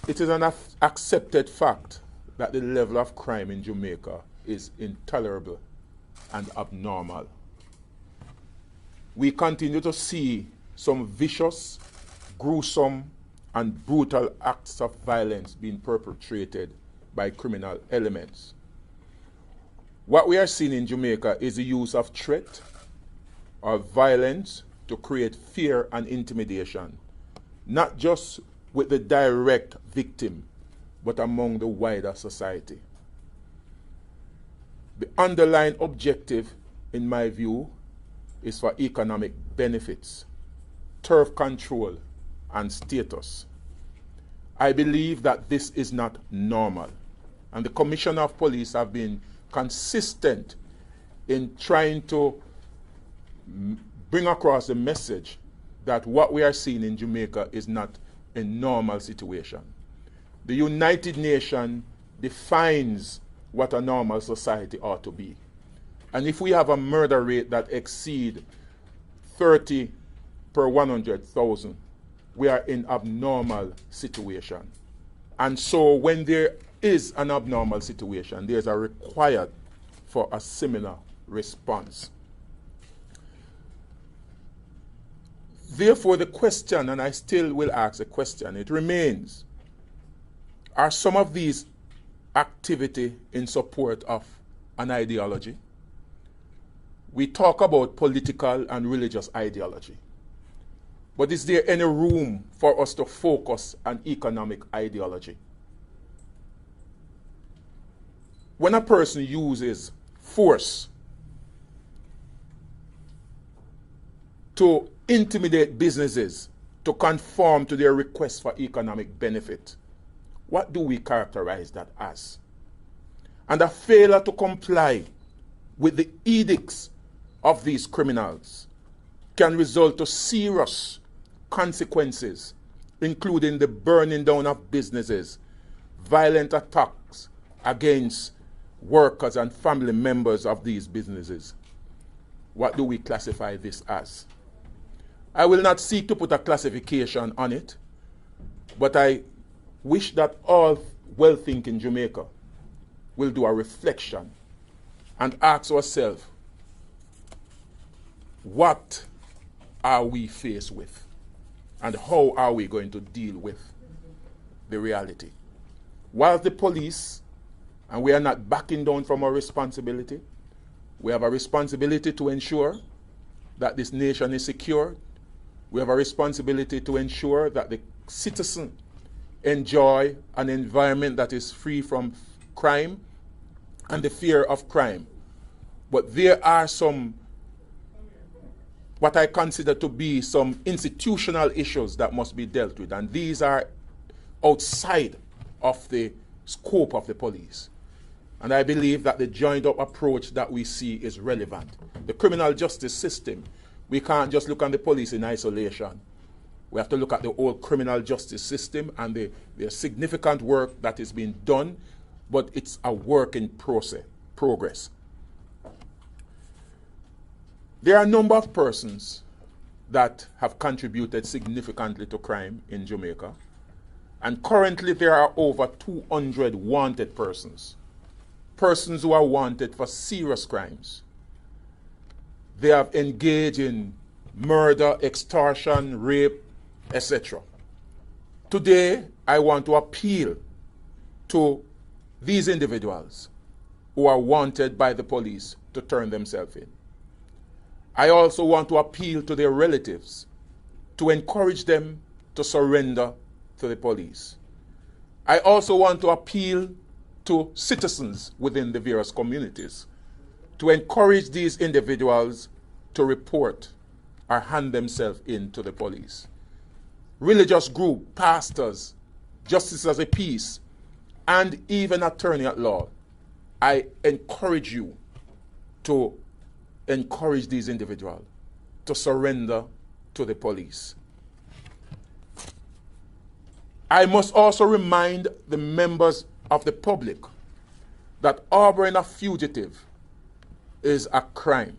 It is an accepted fact that the level of crime in Jamaica is intolerable and abnormal. We continue to see some vicious, gruesome, and brutal acts of violence being perpetrated by criminal elements. What we are seeing in Jamaica is the use of threat or violence to create fear and intimidation, not just with the direct victim, but among the wider society. The underlying objective, in my view, is for economic benefits, turf control, and status. I believe that this is not normal, and the Commissioner of Police have been consistent in trying to bring across the message that what we are seeing in Jamaica is not a normal situation. The United Nations defines what a normal society ought to be. And if we have a murder rate that exceeds 30 per 100,000, we are in abnormal situation. And so when there is an abnormal situation, there's a required for a similar response. Therefore, the question, and I still will ask a question, it remains, are some of these activity in support of an ideology? We talk about political and religious ideology, but is there any room for us to focus on economic ideology? When a person uses force to intimidate businesses to conform to their request for economic benefit, what do we characterize that as? And a failure to comply with the edicts of these criminals can result to serious consequences, including the burning down of businesses, violent attacks against workers and family members of these businesses. What do we classify this as? I will not seek to put a classification on it, but I wish that all well-thinking Jamaica will do a reflection and ask ourselves, what are we faced with? And how are we going to deal with the reality? While the police, and we are not backing down from our responsibility, we have a responsibility to ensure that this nation is secure. We have a responsibility to ensure that the citizen enjoy an environment that is free from crime and the fear of crime. But there are some, what I consider to be some institutional issues that must be dealt with, and these are outside of the scope of the police. And I believe that the joined up approach that we see is relevant. The criminal justice system, we can't just look at the police in isolation. We have to look at the whole criminal justice system and the significant work that is being done, but it's a work in progress. There are a number of persons that have contributed significantly to crime in Jamaica, and currently there are over 200 wanted persons who are wanted for serious crimes. They have engaged in murder, extortion, rape, etc. Today, I want to appeal to these individuals who are wanted by the police to turn themselves in. I also want to appeal to their relatives to encourage them to surrender to the police. I also want to appeal to citizens within the various communities to encourage these individuals to report or hand themselves in to the police. Religious group, pastors, justice of the peace, and even attorney at law, I encourage you to encourage these individuals to surrender to the police. I must also remind the members of the public that harboring a fugitive is a crime,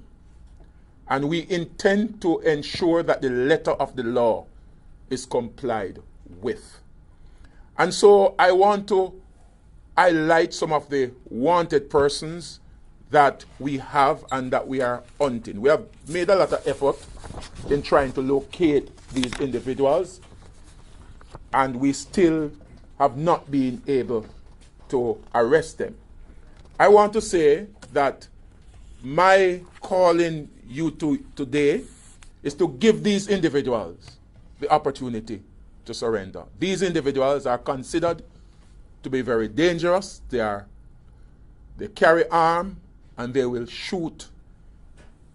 and we intend to ensure that the letter of the law is complied with. And so I want to highlight some of the wanted persons that we have and that we are hunting. We have made a lot of effort in trying to locate these individuals, and we still have not been able to arrest them. I want to say that my calling you today is to give these individuals the opportunity to surrender. These individuals are considered to be very dangerous. They carry arms, and they will shoot,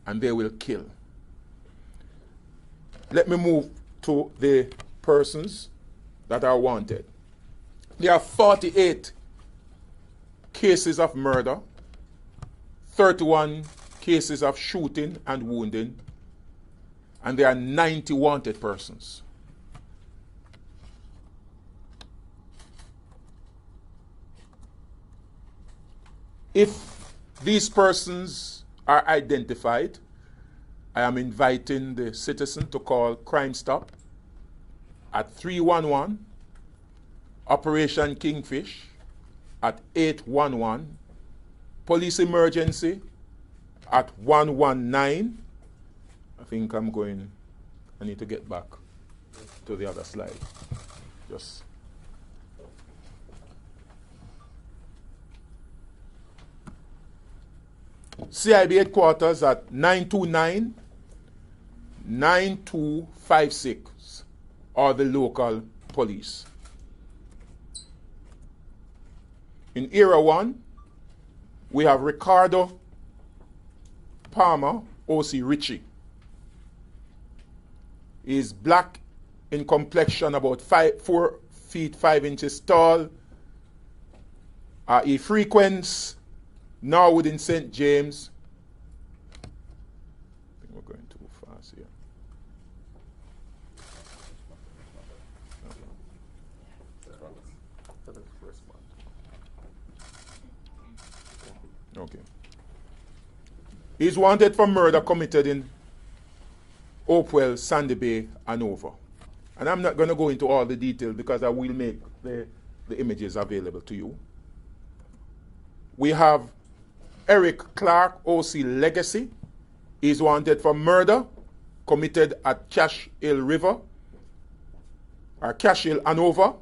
and they will kill. Let me move to the persons that are wanted. There are 48 cases of murder, 31 cases of shooting and wounding, and there are 90 wanted persons. If these persons are identified, I am inviting the citizen to call Crime Stop at 311, Operation Kingfish at 811, Police Emergency at 119. I need to get back to the other slide. Just CIB headquarters at 929-9256 or the local police. In Area 1, we have Ricardo Palmer, O.C. Ritchie. He is black in complexion, about 4 feet 5 inches tall. He frequents Norwood in St. James. I think we're going too fast here. Okay. He's wanted for murder committed in Hopewell, Sandy Bay, Hanover. And I'm not going to go into all the details because I will make the images available to you. We have Eric Clark, O.C. Legacy. He's wanted for murder committed at Cash Hill River, or Cash Hill, Hanover.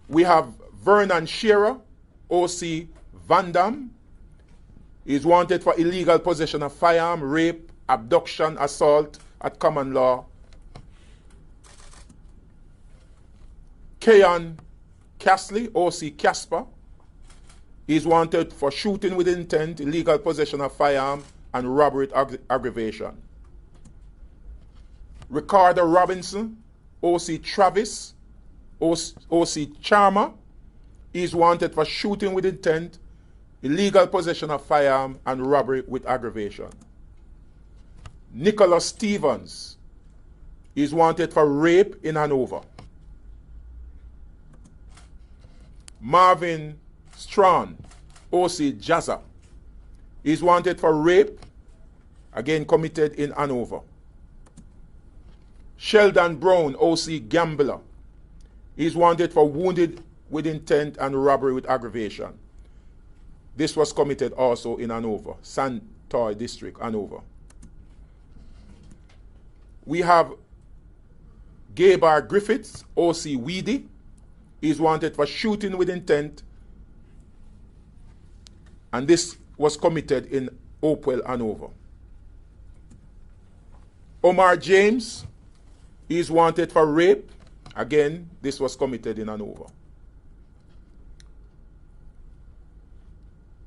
We have Vernon Shearer, O.C. Van Dam. He's wanted for illegal possession of firearm, rape, abduction, assault at common law. Keon Castley, O.C. Casper. He's wanted for shooting with intent, illegal possession of firearm, and robbery with aggravation. Ricardo Robinson, O.C. Travis, O.C. Charmer. He's wanted for shooting with intent, illegal possession of firearm, and robbery with aggravation. Nicholas Stevens is wanted for rape in Hanover. Marvin Strawn, O.C. Jazza, is wanted for rape, again committed in Hanover. Sheldon Brown, O.C. Gambler, is wanted for wounded with intent and robbery with aggravation. This was committed also in Hanover, Santoy District, Hanover. We have Gabar Griffiths, O.C. Weedy. Is wanted for shooting with intent, and this was committed in Hopewell, Hanover. Omar James is wanted for rape. Again, this was committed in Hanover.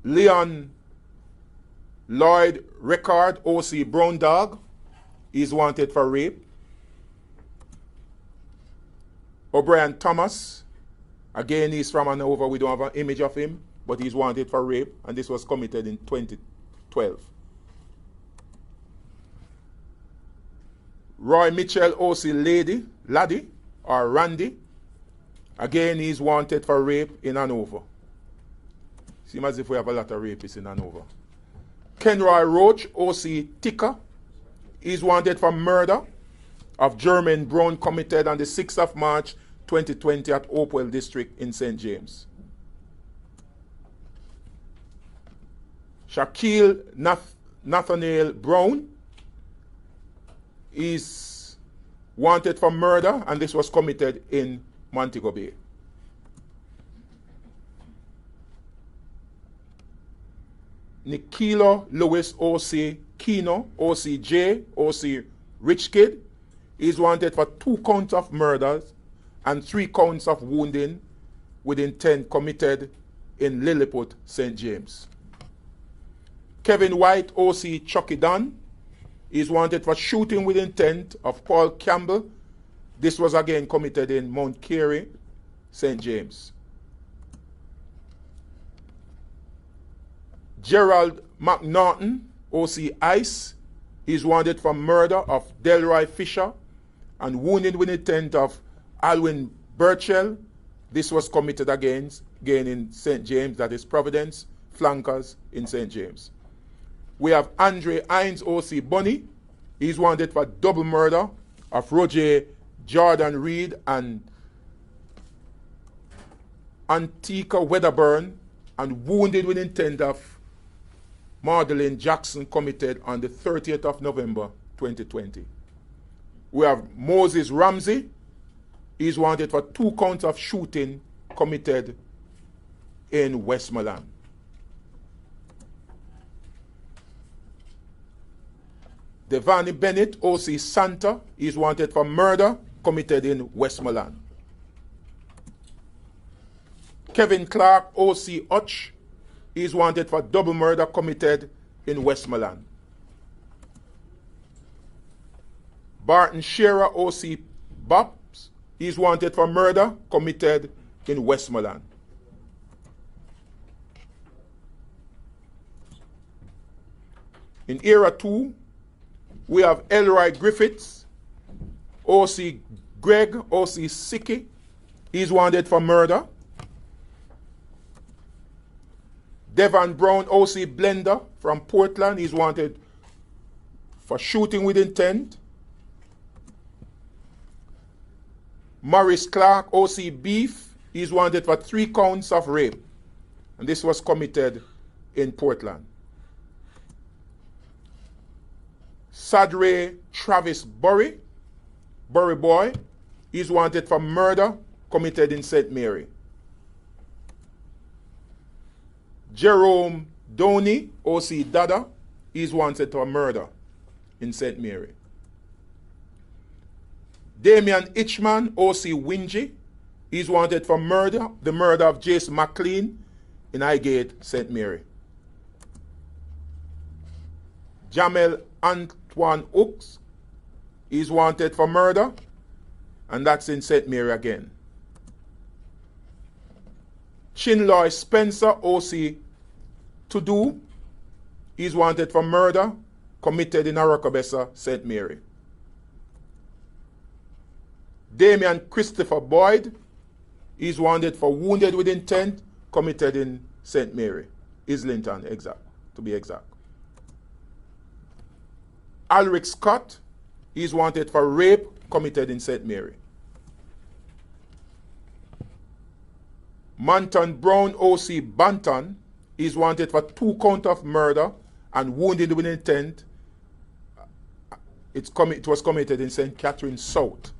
Leon Lloyd Rickard, O.C. Brown Dog, is wanted for rape. O'Brien Thomas, again, he's from Hanover. We don't have an image of him, but he's wanted for rape, and this was committed in 2012. Roy Mitchell, O.C. Laddie, or Randy, again, he's wanted for rape in Hanover. Seems as if we have a lot of rapists in Hanover. Kenroy Roach, O.C. Ticker, is wanted for murder of Jermaine Brown, committed on the 6th of March 2020 at Hopewell District in St. James. Shaquille Nathaniel Brown is wanted for murder, and this was committed in Montego Bay. Nikilo Lewis O.C. Kino, O.C.J., O.C. Rich Kid, is wanted for 2 counts of murders and 3 counts of wounding with intent committed in Lilliput, St. James. Kevin White, O.C. Chucky Dunn, is wanted for shooting with intent of Paul Campbell. This was again committed in Mount Carey, St. James. Gerald McNaughton, O.C. Ice, is wanted for murder of Delroy Fisher and wounding with intent of Alwyn Burchell. This was committed again in St. James, that is Providence, Flankers in St. James. We have Andre Hines, O.C. Bunny. He's wanted for double murder of Roger Jordan Reed and Antika Wedderburn and wounded with intent of Magdalene Jackson, committed on the 30th of November 2020. We have Moses Ramsey. He's wanted for 2 counts of shooting committed in Westmoreland. Devani Bennett, O.C. Santa, is wanted for murder committed in Westmoreland. Kevin Clark, O.C. Hutch, is wanted for double murder committed in Westmoreland. Barton Shearer, O.C. Bops, is wanted for murder committed in Westmoreland. In Era 2, we have Elroy Griffiths, O.C. Greg, O.C. Sicky, is wanted for murder. Devon Brown, O.C. Blender from Portland, is wanted for shooting with intent. Maurice Clark, O.C. Beef, is wanted for 3 counts of rape, and this was committed in Portland. Sadre Travis Burry Boy, is wanted for murder committed in St. Mary. Jerome Doney, O.C. Dada, is wanted for murder in St. Mary. Damian Itchman, O.C. Wingy, is wanted for murder, the murder of Jason McLean in Highgate, St. Mary. Jamel Antoine Hooks is wanted for murder, and that's in St. Mary again. Chinloy Spencer, O.C. Tudu, is wanted for murder committed in Arokobesa, St. Mary. Damian Christopher Boyd is wanted for wounded with intent committed in St. Mary, Islington, to be exact. Alric Scott is wanted for rape committed in St. Mary. Manton Brown, O.C. Banton, is wanted for 2 counts of murder and wounded with intent. It was committed in St. Catherine South.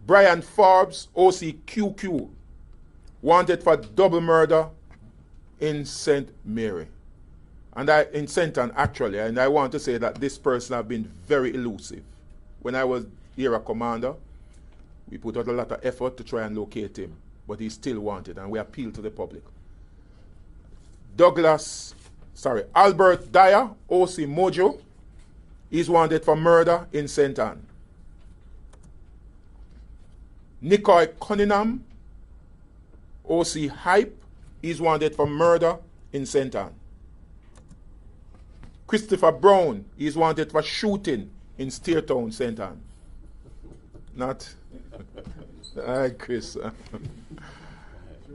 Brian Forbes, O.C. QQ, wanted for double murder in St. Mary. In St. Anne, actually, and I want to say that this person has been very elusive. When I was here a commander, we put out a lot of effort to try and locate him, but he's still wanted, and we appeal to the public. Albert Dyer, O.C. Mojo, is wanted for murder in St. Anne. Nicoy Cunningham, O.C. Hype, is wanted for murder in St. Anne. Christopher Brown is wanted for shooting in Steertown, St. Anne. Not. Hi, Chris.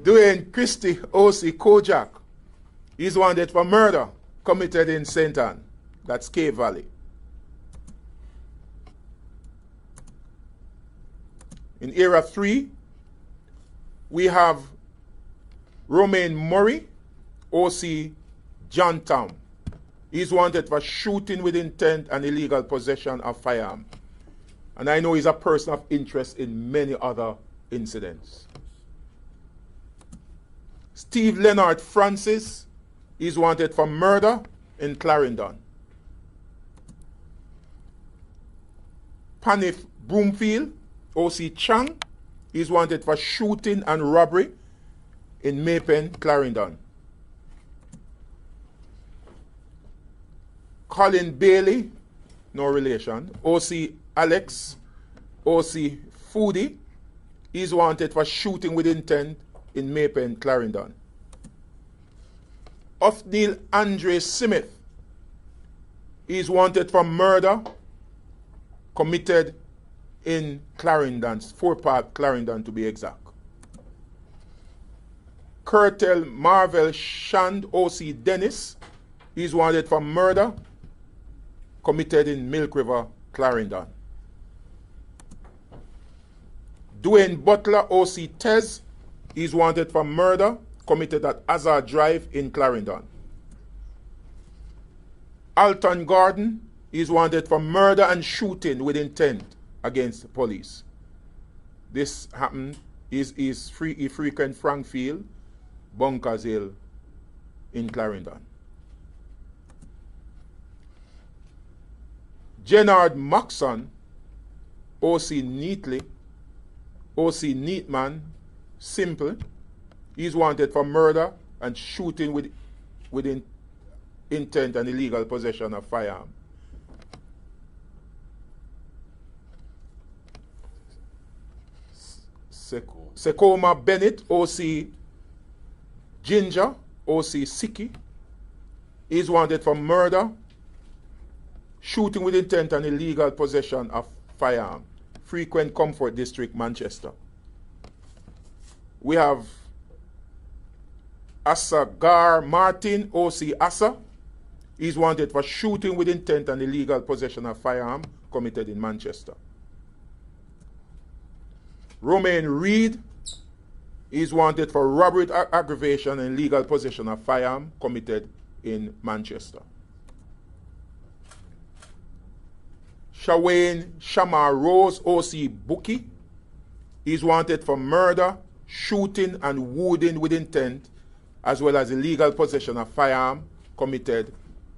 Dwayne Christie, O.C. Kojak, is wanted for murder committed in St. Ann, that's Cave Valley. In Area 3, we have Romaine Murray, OC Johntown. He's wanted for shooting with intent and illegal possession of firearm. And I know he's a person of interest in many other incidents. Steve Leonard Francis is wanted for murder in Clarendon. Panif Broomfield, OC Chang, is wanted for shooting and robbery in Maypen, Clarendon. Colin Bailey, no relation, OC Alex, OC Foodie, is wanted for shooting with intent in Maypen, Clarendon. Othniel Andre Smith is wanted for murder committed in Clarendon, Fort Park, Clarendon to be exact. Curtel Marvel Shand, OC Dennis, is wanted for murder committed in Milk River, Clarendon. Dwayne Butler, OC Tez, is wanted for murder committed at Hazard Drive in Clarendon. Alton Gordon is wanted for murder and shooting with intent against the police. This happened, he frequent Frankfield, Bunkers Hill in Clarendon. Jenard Maxson, OC Neatly, OC Neatman, Simple, is wanted for murder and shooting with intent and illegal possession of firearm. Sekoma Bennett, OC Ginger, OC Siki, is wanted for murder, shooting with intent and illegal possession of firearm. Frequent Comfort District, Manchester. We have Assagar Martin, OC Assa, is wanted for shooting with intent and illegal possession of firearm committed in Manchester. Romaine Reed is wanted for robbery, aggravation, and illegal possession of firearm committed in Manchester. Shawane Shamar Rose, OC Bookie, is wanted for murder, shooting, and wounding with intent, as well as illegal possession of firearm committed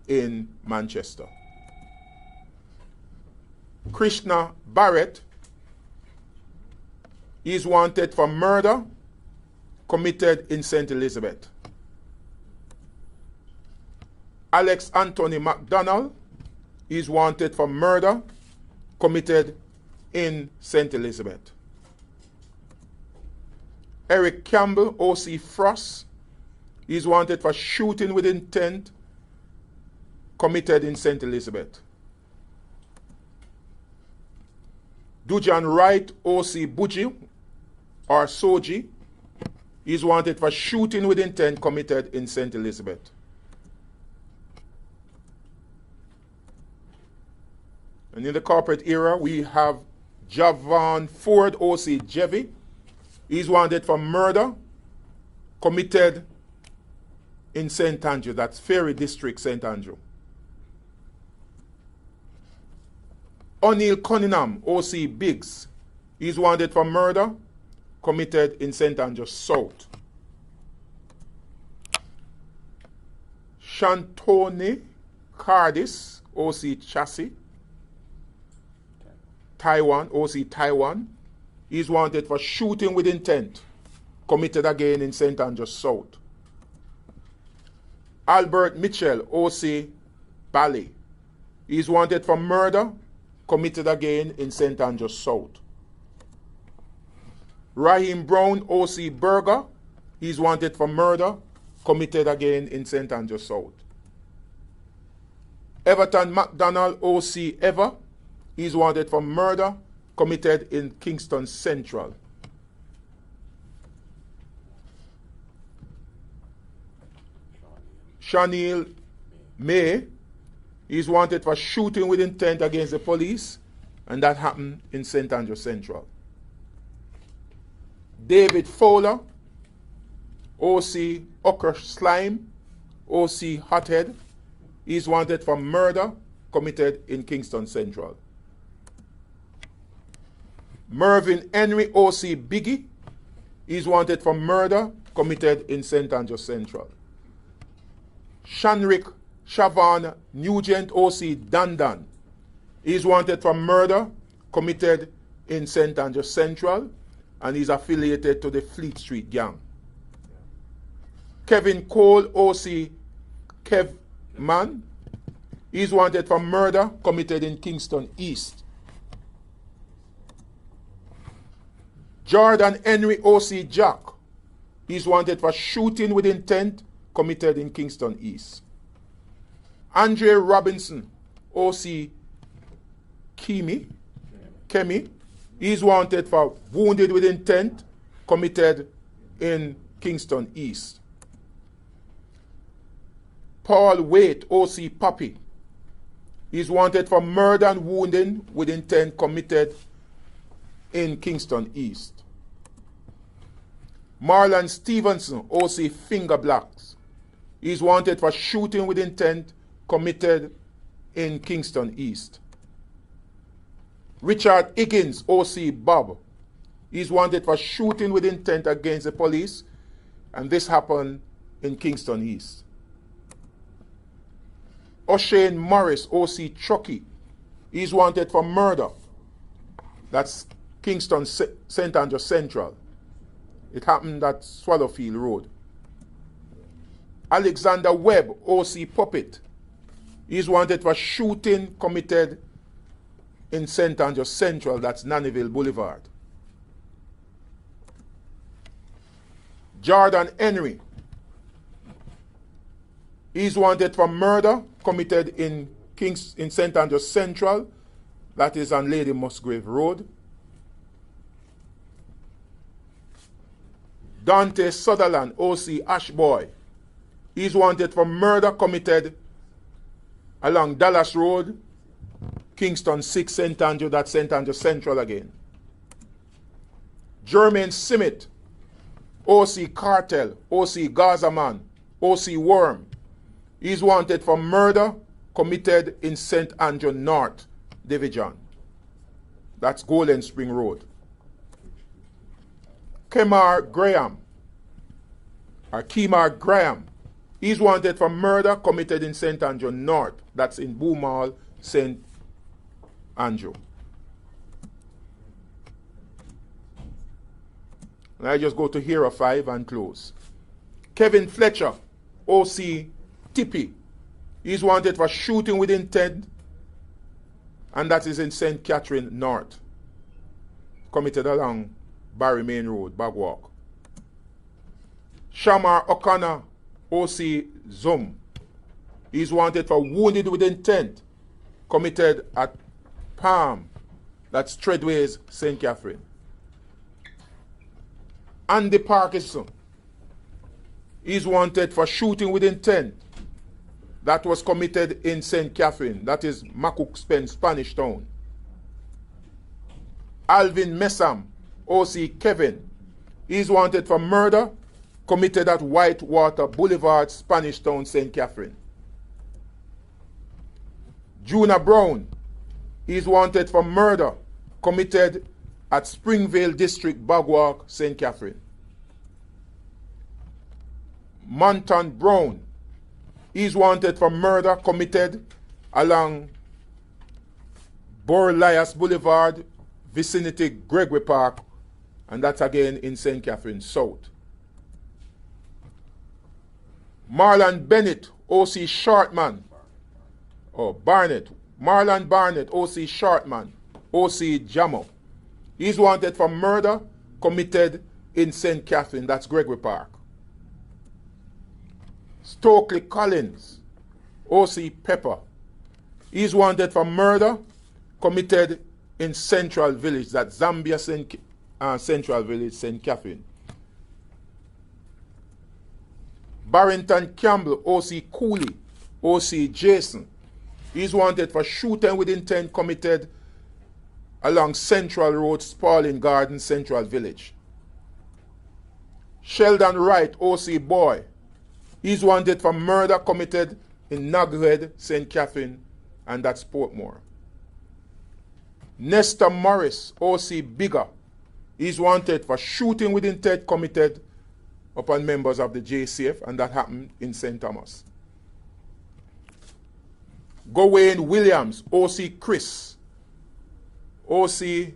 in Manchester. Krishna Barrett is wanted for murder committed in St. Elizabeth. Alex Anthony McDonald is wanted for murder committed in St. Elizabeth. Eric Campbell, OC Frost, is wanted for shooting with intent committed in St. Elizabeth. Dujan Wright, OC Buji, or Soji, is wanted for shooting with intent committed in St. Elizabeth. And in the corporate era, we have Javon Ford, OC Jevy, is wanted for murder committed in St. Andrew, that's Ferry District, St. Andrew. O'Neill Cunningham, OC Biggs, is wanted for murder committed in St. Andrew South. Shantoni Cardis, OC Chassis, Taiwan, OC Taiwan, is wanted for shooting with intent committed again in St. Andrew South. Albert Mitchell, OC Bali, is wanted for murder committed again in St. Andrew South. Raheem Brown, OC Berger, is wanted for murder committed again in St. Andrew South. Everton McDonald, OC Ever, is wanted for murder committed in Kingston Central. Shaniel May, he's wanted for shooting with intent against the police, and that happened in St. Andrew Central. David Fowler, OC Ocker Slime, OC Hothead, he's wanted for murder committed in Kingston Central. Mervyn Henry, OC Biggie, he's wanted for murder committed in St. Andrew Central. Shanrick Shavan Nugent, OC Dandan, he's wanted for murder committed in St. Andrew Central, and he's affiliated to the Fleet Street Gang. Kevin Cole, OC Kev Man, he's wanted for murder committed in Kingston East. Jordan Henry, OC Jack, he's wanted for shooting with intent committed in Kingston East. Andre Robinson, OC Kemi, he's wanted for wounded with intent committed in Kingston East. Paul Waite, OC Puppy, he's wanted for murder and wounding with intent committed in Kingston East. Marlon Stevenson, OC Finger Blacks, he's wanted for shooting with intent committed in Kingston East. Richard Higgins, OC Bob, he's wanted for shooting with intent against the police, and this happened in Kingston East. O'Shane Morris, OC Chucky, he's wanted for murder. That's Kingston St. Andrew Central. It happened at Swallowfield Road. Alexander Webb, OC Puppet, he's wanted for shooting committed in St. Andrew Central, that's Nannyville Boulevard. Jordan Henry, he's wanted for murder committed in St. Andrew Central, that is on Lady Musgrave Road. Dante Sutherland, OC Ashboy, he's wanted for murder committed along Dallas Road, Kingston 6, St. Andrew, that's St. Andrew Central again. Jermaine Simmet, OC Cartel, OC Gazaman, OC Worm, he's wanted for murder committed in St. Andrew North Division. That's Golden Spring Road. Kemar Graham, he's wanted for murder committed in St. Andrew North. That's in Boomal, St. Andrew. And I just go to Hero 5 and close. Kevin Fletcher, OC Tippy, he's wanted for shooting with intent, and that is in St. Catherine North, committed along Barry Main Road, Bagwalk. Shamar O'Connor, OC Zoom, he's wanted for wounded with intent, committed at Palm, that's Treadways, St. Catherine. Andy Parkinson, he's wanted for shooting with intent, that was committed in St. Catherine, that is Macook Spanish Town. Alvin Messam, OC Kevin, he's wanted for murder committed at Whitewater Boulevard, Spanish Town, St. Catherine. Juna Brown, he's wanted for murder committed at Springvale District, Bagwalk, St. Catherine. Monton Brown, he's wanted for murder committed along Borlias Boulevard, vicinity Gregory Park, and that's again in St. Catherine South. Marlon Bennett, OC Shortman, Marlon Barnett, OC Shortman, OC Jamo. He's wanted for murder committed in St. Catherine, that's Gregory Park. Stokely Collins, OC Pepper. He's wanted for murder committed in Central Village, that's Zambia Central Village, St. Catherine. Barrington Campbell, OC Cooley. OC Jason. He's wanted for shooting with intent committed along Central Road, Spalding Garden, Central Village. Sheldon Wright, OC Boy. He's wanted for murder committed in Naghead, St. Catherine, and that's Portmore. Nestor Morris, OC Bigger. He's wanted for shooting with intent committed upon members of the JCF, and that happened in St. Thomas. Gawain Williams, OC Chris. OC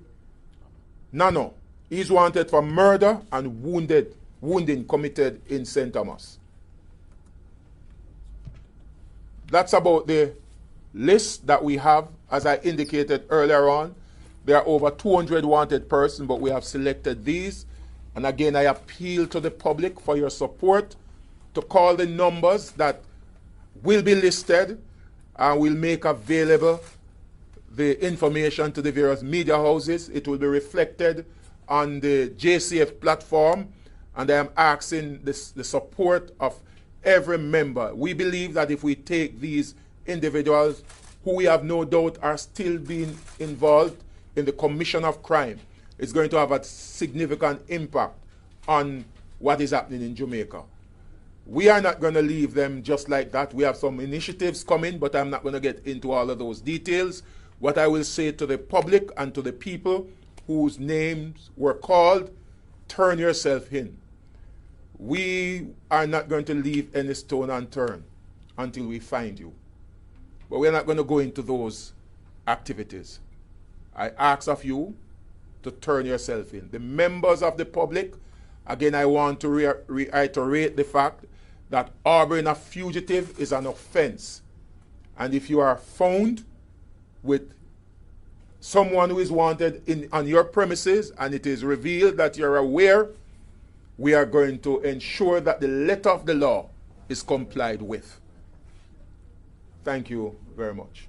Nano. He's wanted for murder and wounding committed in St. Thomas. That's about the list that we have. As I indicated earlier on, there are over 200 wanted persons, but we have selected these. And again, I appeal to the public for your support to call the numbers that will be listed, and we'll make available the information to the various media houses. It will be reflected on the JCF platform, and I am asking the support of every member. We believe that if we take these individuals who we have no doubt are still being involved in the commission of crime, it's going to have a significant impact on what is happening in Jamaica. We are not going to leave them just like that. We have some initiatives coming, but I'm not going to get into all of those details. What I will say to the public and to the people whose names were called, turn yourself in. We are not going to leave any stone unturned until we find you. But we're not going to go into those activities. I ask of you to turn yourself in. The members of the public, again, I want to reiterate the fact that harboring a fugitive is an offense. And if you are found with someone who is wanted on your premises and it is revealed that you're aware, we are going to ensure that the letter of the law is complied with. Thank you very much.